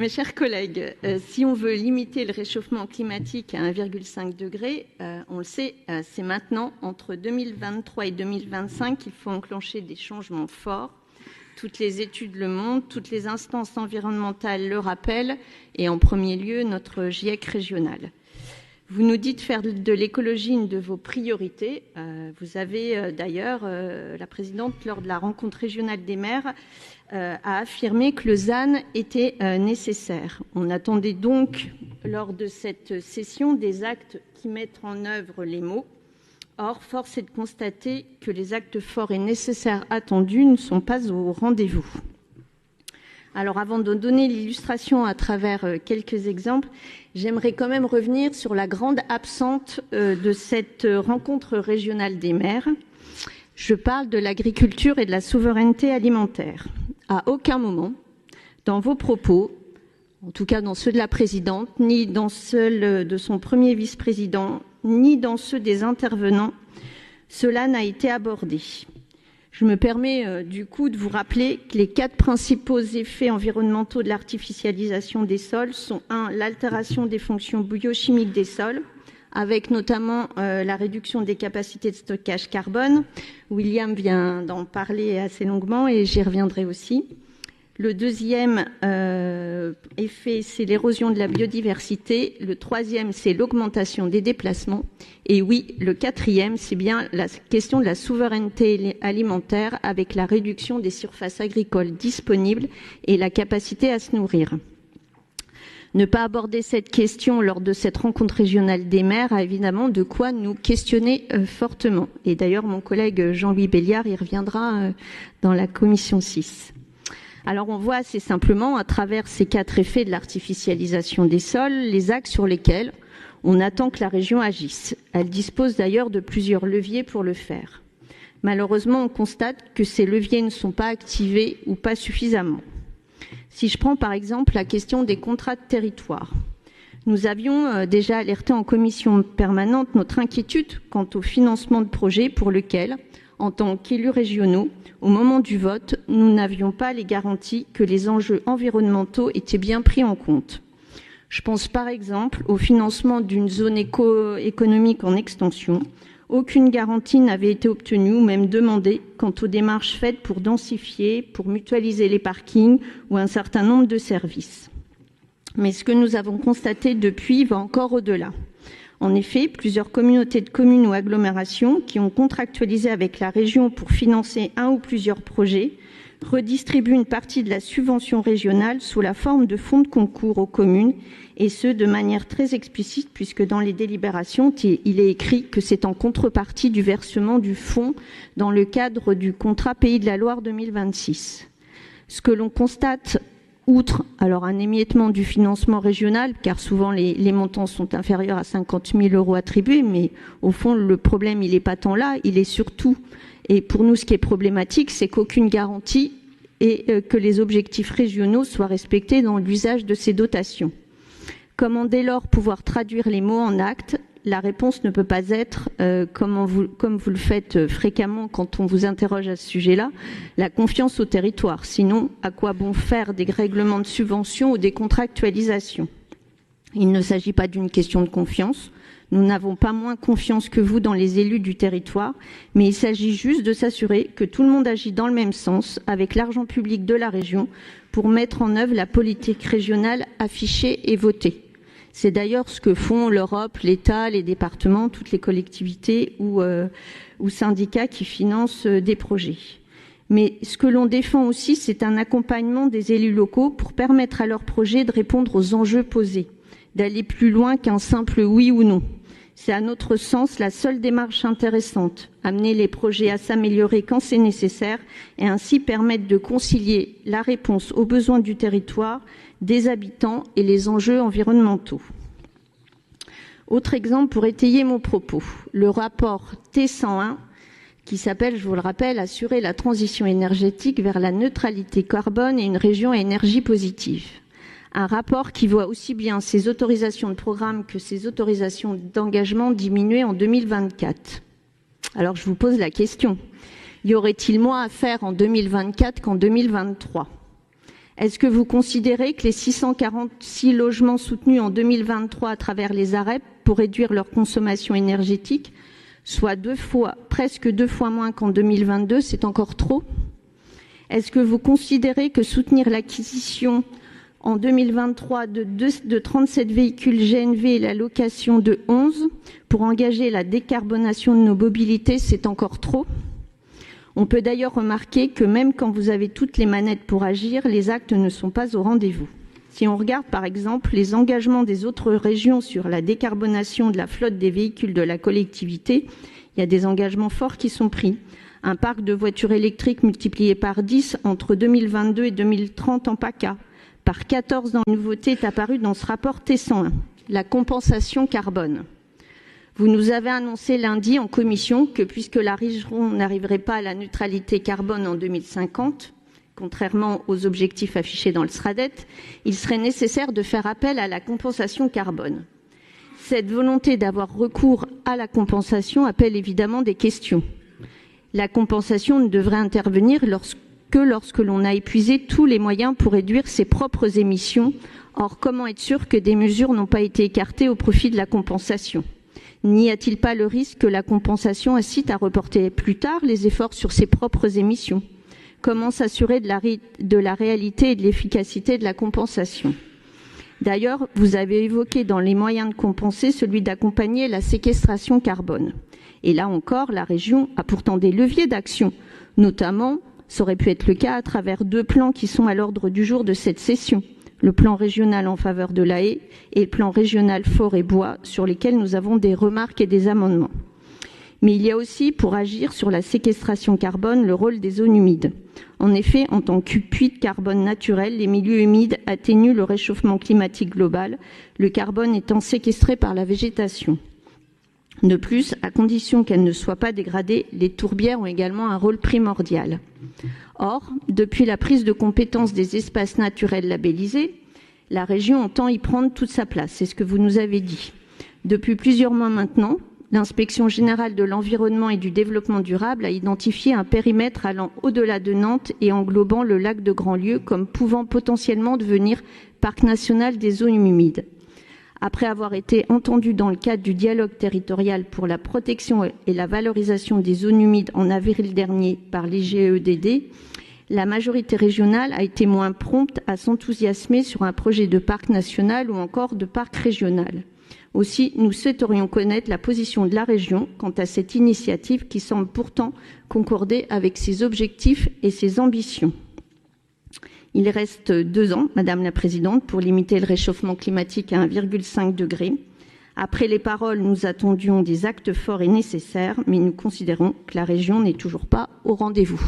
Mes chers collègues, si on veut limiter le réchauffement climatique à 1,5 degré, on le sait, c'est maintenant, entre 2023 et 2025, qu'il faut enclencher des changements forts. Toutes les études le montrent, toutes les instances environnementales le rappellent, et en premier lieu, notre GIEC régional. Vous nous dites faire de l'écologie une de vos priorités. Vous avez d'ailleurs, la présidente, lors de la rencontre régionale des maires, a affirmé que le ZAN était nécessaire. On attendait donc, lors de cette session, des actes qui mettent en œuvre les mots. Or, force est de constater que les actes forts et nécessaires attendus ne sont pas au rendez-vous. Alors, avant de donner l'illustration à travers quelques exemples, j'aimerais quand même revenir sur la grande absente de cette rencontre régionale des maires. Je parle de l'agriculture et de la souveraineté alimentaire. À aucun moment, dans vos propos, en tout cas dans ceux de la présidente, ni dans ceux de son premier vice-président, ni dans ceux des intervenants, cela n'a été abordé. Je me permets du coup de vous rappeler que les 4 principaux effets environnementaux de l'artificialisation des sols sont 1. L'altération des fonctions biochimiques des sols, avec notamment la réduction des capacités de stockage carbone. William vient d'en parler assez longuement et j'y reviendrai aussi. Le deuxième effet, c'est l'érosion de la biodiversité. Le troisième, c'est l'augmentation des déplacements. Et oui, le quatrième, c'est bien la question de la souveraineté alimentaire avec la réduction des surfaces agricoles disponibles et la capacité à se nourrir. Ne pas aborder cette question lors de cette rencontre régionale des maires a évidemment de quoi nous questionner fortement. Et d'ailleurs, mon collègue Jean-Louis Béliard y reviendra dans la commission 6. Alors on voit assez simplement, à travers ces 4 effets de l'artificialisation des sols, les axes sur lesquels on attend que la région agisse. Elle dispose d'ailleurs de plusieurs leviers pour le faire. Malheureusement, on constate que ces leviers ne sont pas activés ou pas suffisamment. Si je prends par exemple la question des contrats de territoire, nous avions déjà alerté en commission permanente notre inquiétude quant au financement de projets pour lesquels, en tant qu'élus régionaux, au moment du vote, nous n'avions pas les garanties que les enjeux environnementaux étaient bien pris en compte. Je pense par exemple au financement d'une zone économique en extension. Aucune garantie n'avait été obtenue ou même demandée quant aux démarches faites pour densifier, pour mutualiser les parkings ou un certain nombre de services. Mais ce que nous avons constaté depuis va encore au-delà. En effet, plusieurs communautés de communes ou agglomérations qui ont contractualisé avec la région pour financer un ou plusieurs projets redistribuent une partie de la subvention régionale sous la forme de fonds de concours aux communes, et ce, de manière très explicite, puisque dans les délibérations, il est écrit que c'est en contrepartie du versement du fonds dans le cadre du contrat Pays de la Loire 2026. Ce que l'on constate, outre alors un émiettement du financement régional, car souvent les montants sont inférieurs à 50 000 € attribués, mais au fond, le problème, il n'est pas tant là, il est surtout, et pour nous, ce qui est problématique, c'est qu'aucune garantie et que les objectifs régionaux soient respectés dans l'usage de ces dotations. Comment dès lors pouvoir traduire les mots en actes ? La réponse ne peut pas être, comme vous le faites fréquemment quand on vous interroge à ce sujet-là, la confiance au territoire. Sinon, à quoi bon faire des règlements de subvention ou des contractualisations ? Il ne s'agit pas d'une question de confiance. Nous n'avons pas moins confiance que vous dans les élus du territoire, mais il s'agit juste de s'assurer que tout le monde agit dans le même sens, avec l'argent public de la région, pour mettre en œuvre la politique régionale affichée et votée. C'est d'ailleurs ce que font l'Europe, l'État, les départements, toutes les collectivités ou syndicats qui financent des projets. Mais ce que l'on défend aussi, c'est un accompagnement des élus locaux pour permettre à leurs projets de répondre aux enjeux posés, d'aller plus loin qu'un simple oui ou non. C'est à notre sens la seule démarche intéressante, amener les projets à s'améliorer quand c'est nécessaire et ainsi permettre de concilier la réponse aux besoins du territoire, des habitants et les enjeux environnementaux. Autre exemple pour étayer mon propos, le rapport T101 qui s'appelle, je vous le rappelle, « Assurer la transition énergétique vers la neutralité carbone et une région à énergie positive ». Un rapport qui voit aussi bien ses autorisations de programme que ses autorisations d'engagement diminuer en 2024. Alors je vous pose la question, y aurait-il moins à faire en 2024 qu'en 2023 ? Est-ce que vous considérez que les 646 logements soutenus en 2023 à travers les AREP pour réduire leur consommation énergétique, soit presque deux fois moins qu'en 2022, c'est encore trop? Est-ce que vous considérez que soutenir l'acquisition en 2023 de 37 véhicules GNV et la location de 11 pour engager la décarbonation de nos mobilités, c'est encore trop? On peut d'ailleurs remarquer que même quand vous avez toutes les manettes pour agir, les actes ne sont pas au rendez-vous. Si on regarde par exemple les engagements des autres régions sur la décarbonation de la flotte des véhicules de la collectivité, il y a des engagements forts qui sont pris. Un parc de voitures électriques multiplié par 10 entre 2022 et 2030 en PACA. Par 14 dans la nouveauté est apparue dans ce rapport T101, la compensation carbone. Vous nous avez annoncé lundi en commission que puisque la région n'arriverait pas à la neutralité carbone en 2050, contrairement aux objectifs affichés dans le SRADET, il serait nécessaire de faire appel à la compensation carbone. Cette volonté d'avoir recours à la compensation appelle évidemment des questions. La compensation ne devrait intervenir lorsque l'on a épuisé tous les moyens pour réduire ses propres émissions. Or, comment être sûr que des mesures n'ont pas été écartées au profit de la compensation ? N'y a-t-il pas le risque que la compensation incite à reporter plus tard les efforts sur ses propres émissions? Comment s'assurer de la réalité et de l'efficacité de la compensation? D'ailleurs, vous avez évoqué dans les moyens de compenser celui d'accompagner la séquestration carbone. Et là encore, la région a pourtant des leviers d'action, notamment, ça aurait pu être le cas à travers 2 plans qui sont à l'ordre du jour de cette session. Le plan régional en faveur de la haie et le plan régional forêt et bois, sur lesquels nous avons des remarques et des amendements. Mais il y a aussi, pour agir sur la séquestration carbone, le rôle des zones humides. En effet, en tant que puits de carbone naturel, les milieux humides atténuent le réchauffement climatique global, le carbone étant séquestré par la végétation. De plus, à condition qu'elles ne soient pas dégradées, les tourbières ont également un rôle primordial. Or, depuis la prise de compétence des espaces naturels labellisés, la région entend y prendre toute sa place, c'est ce que vous nous avez dit. Depuis plusieurs mois maintenant, l'Inspection générale de l'environnement et du développement durable a identifié un périmètre allant au-delà de Nantes et englobant le lac de Grandlieu comme pouvant potentiellement devenir parc national des zones humides. Après avoir été entendu dans le cadre du dialogue territorial pour la protection et la valorisation des zones humides en avril dernier par l'IGEDD, la majorité régionale a été moins prompte à s'enthousiasmer sur un projet de parc national ou encore de parc régional. Aussi, nous souhaiterions connaître la position de la région quant à cette initiative qui semble pourtant concorder avec ses objectifs et ses ambitions. Il reste 2 ans, Madame la Présidente, pour limiter le réchauffement climatique à 1,5 degré. Après les paroles, nous attendions des actes forts et nécessaires, mais nous considérons que la région n'est toujours pas au rendez-vous.